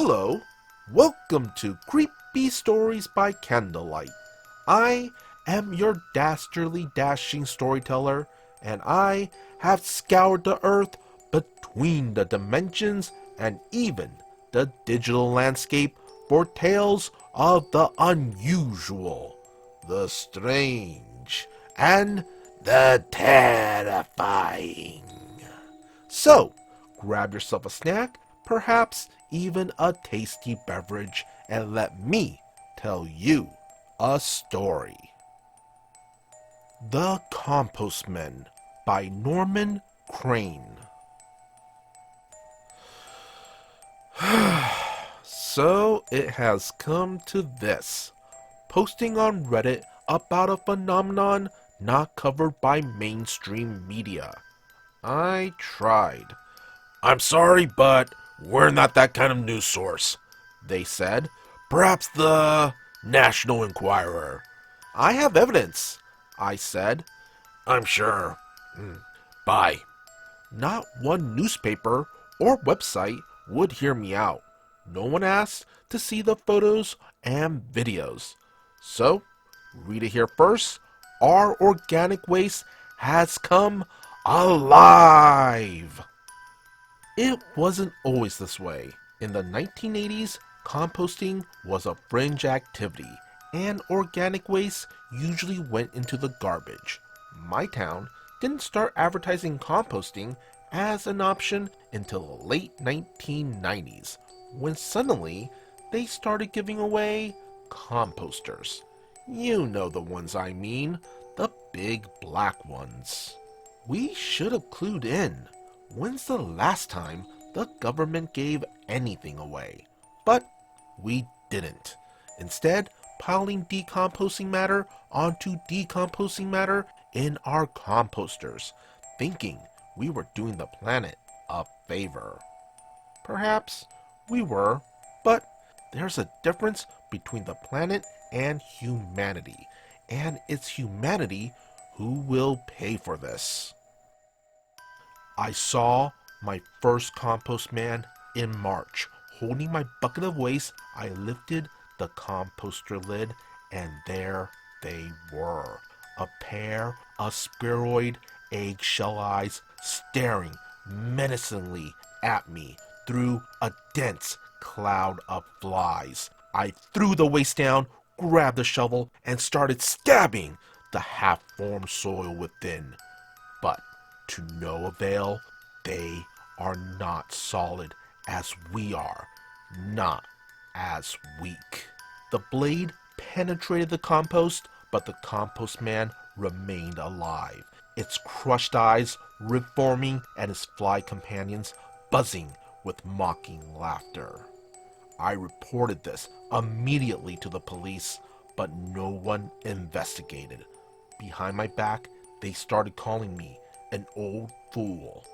Hello, welcome to Creepy Stories by Candlelight. I am your dastardly dashing storyteller, and I have scoured the earth between the dimensions and even the digital landscape for tales of the unusual, the strange, and the terrifying. So, grab yourself a snack, perhaps even a tasty beverage, and let me tell you a story. The Compost Men by Normancrane. So it has come to this. Posting on Reddit about a phenomenon not covered by mainstream media. I tried. "I'm sorry, but we're not that kind of news source," they said. "Perhaps the National Enquirer." "I have evidence," I said. "I'm sure. Bye." Not one newspaper or website would hear me out. No one asked to see the photos and videos. So, read it here first. Our organic waste has come alive. It wasn't always this way. In the 1980s, composting was a fringe activity, and organic waste usually went into the garbage. My town didn't start advertising composting as an option until the late 1990s, when suddenly they started giving away composters. You know the ones I mean, the big black ones. We should have clued in. When's the last time the government gave anything away? But we didn't. Instead, piling decomposing matter onto decomposing matter in our composters, thinking we were doing the planet a favor. Perhaps we were, but there's a difference between the planet and humanity, and it's humanity who will pay for this. I saw my first compost man in March. Holding my bucket of waste, I lifted the composter lid, and there they were. A pair of spheroid eggshell eyes staring menacingly at me through a dense cloud of flies. I threw the waste down, grabbed the shovel, and started stabbing the half-formed soil within. But to no avail. They are not solid as we are, not as weak. The blade penetrated the compost, but the compost man remained alive, its crushed eyes reforming and his fly companions buzzing with mocking laughter. I reported this immediately to the police, but no one investigated. Behind my back, they started calling me an old fool.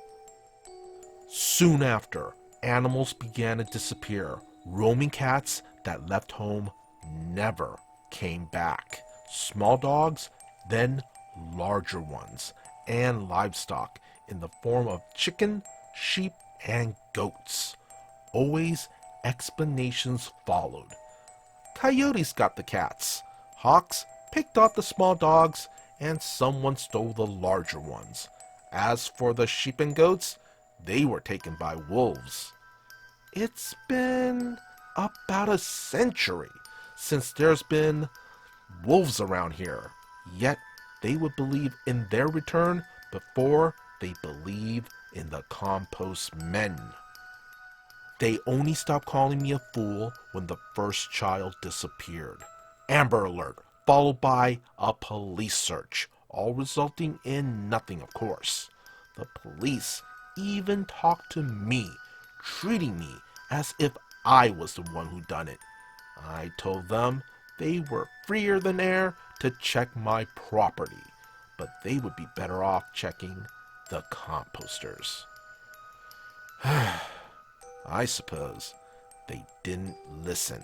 Soon after, animals began to disappear. Roaming cats that left home never came back. Small dogs, then larger ones, and livestock in the form of chicken, sheep, and goats. Always explanations followed. Coyotes got the cats. Hawks picked off the small dogs, and someone stole the larger ones. As for the sheep and goats, they were taken by wolves. It's been about a century since there's been wolves around here, yet they would believe in their return before they believe in the Compost Men. They only stopped calling me a fool when the first child disappeared. Amber Alert, followed by a police search, all resulting in nothing, of course. The police even talked to me, treating me as if I was the one who done it. I told them they were freer than air to check my property, but they would be better off checking the composters. I suppose they didn't listen.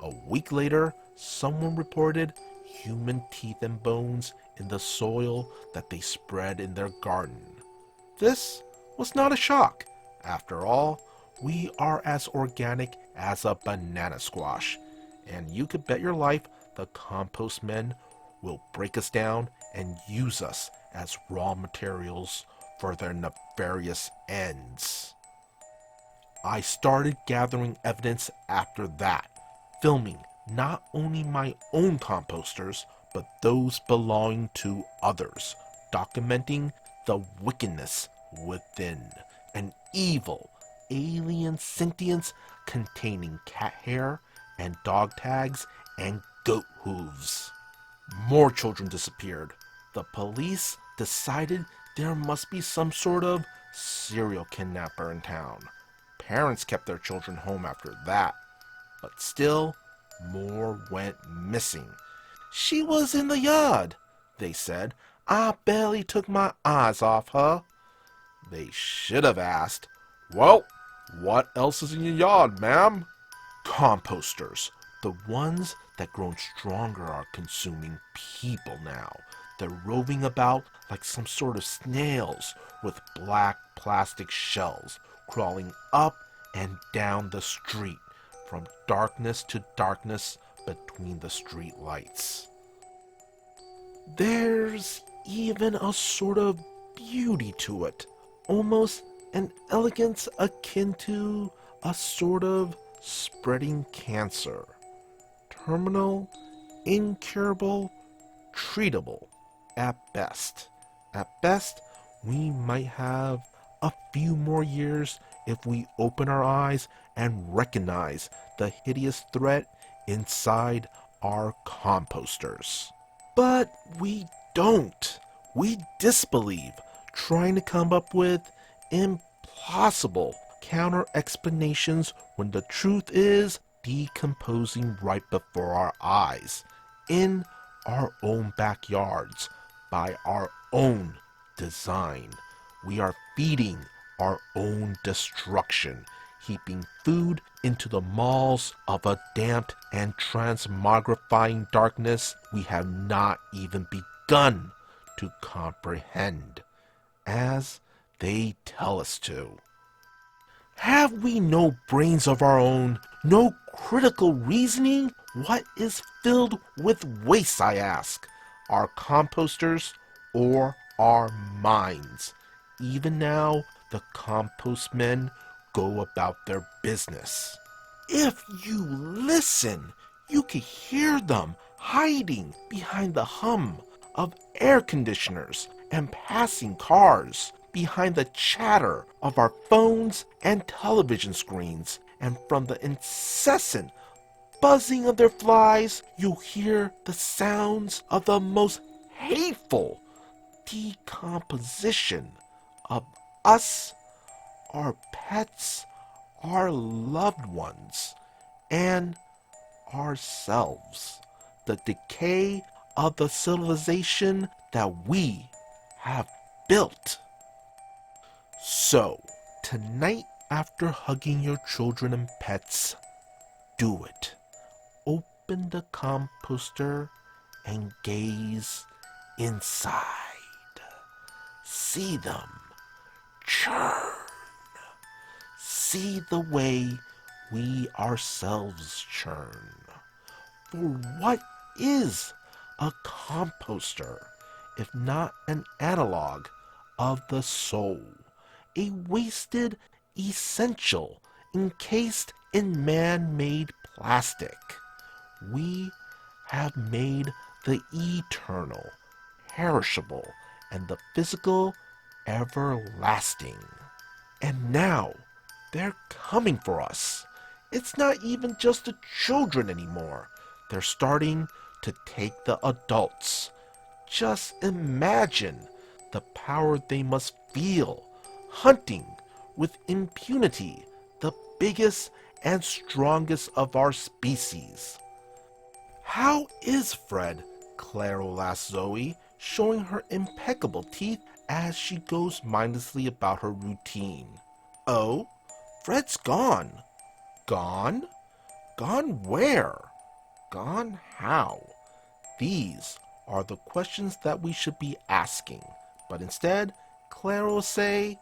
A week later, someone reported human teeth and bones in the soil that they spread in their garden. This was not a shock. After all, we are as organic as a banana squash. And you could bet your life the Compost Men will break us down and use us as raw materials for their nefarious ends. I started gathering evidence after that, filming not only my own composters, but those belonging to others, documenting the wickedness within, an evil alien sentience containing cat hair and dog tags and goat hooves. More children disappeared. The police decided there must be some sort of serial kidnapper in town. Parents kept their children home after that. But still, more went missing. She was in the yard, they said. I barely took my eyes off her. They should have asked, well, what else is in your yard, ma'am? Composters, the ones that grown stronger, are consuming people now. They're roving about like some sort of snails with black plastic shells, crawling up and down the street, from darkness to darkness between the street lights. There's even a sort of beauty to it, almost an elegance akin to a sort of spreading cancer. Terminal, incurable, treatable at best. At best, we might have a few more years if we open our eyes and recognize the hideous threat inside our composters. But we don't. We disbelieve, trying to come up with impossible counter explanations when the truth is decomposing right before our eyes, in our own backyards, by our own design. We are feeding our own destruction, heaping food into the maws of a damped and transmogrifying darkness we have not even begun to comprehend, as they tell us to. Have we no brains of our own, no critical reasoning? What is filled with waste, I ask? Our composters or our minds? Even now, the compost men go about their business. If you listen, you can hear them hiding behind the hum of air conditioners and passing cars, behind the chatter of our phones and television screens, and from the incessant buzzing of their flies, you hear the sounds of the most hateful decomposition of us, our pets, our loved ones, and ourselves. The decay of the civilization that we have built. So, tonight, after hugging your children and pets, do it. Open the composter and gaze inside. See them churn. See the way we ourselves churn. For what is a composter if not an analog of the soul? A wasted essential encased in man-made plastic. We have made the eternal, perishable, and the physical everlasting. And now, they're coming for us. It's not even just the children anymore. They're starting to take the adults. Just imagine the power they must feel, hunting with impunity the biggest and strongest of our species. How is Fred? Claro asks Zoe, showing her impeccable teeth as she goes mindlessly about her routine. Oh, Fred's gone. Gone? Gone where? Gone how? These are the questions that we should be asking. But instead, Claire will say,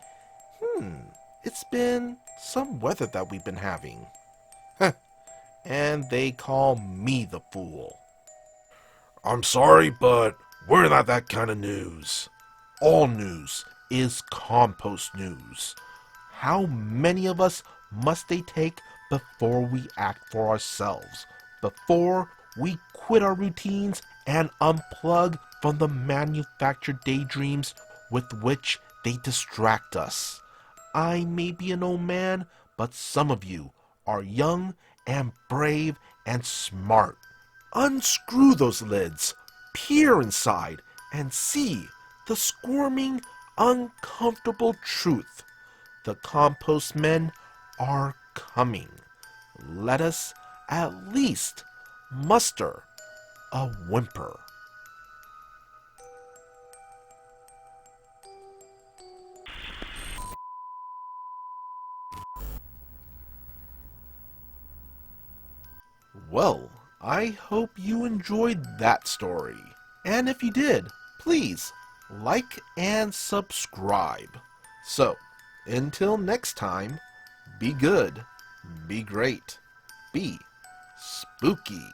it's been some weather that we've been having. and they call me the fool. I'm sorry, but we're not that kind of news. All news is compost news. How many of us must they take before we act for ourselves? Before we quit our routines and unplug from the manufactured daydreams with which they distract us? I may be an old man, but some of you are young and brave and smart. Unscrew those lids, peer inside, and see the squirming, uncomfortable truth. The compost men are coming. Let us at least muster a whimper. Well, I hope you enjoyed that story. And if you did, please like and subscribe. So, until next time, be good, be great, be spooky.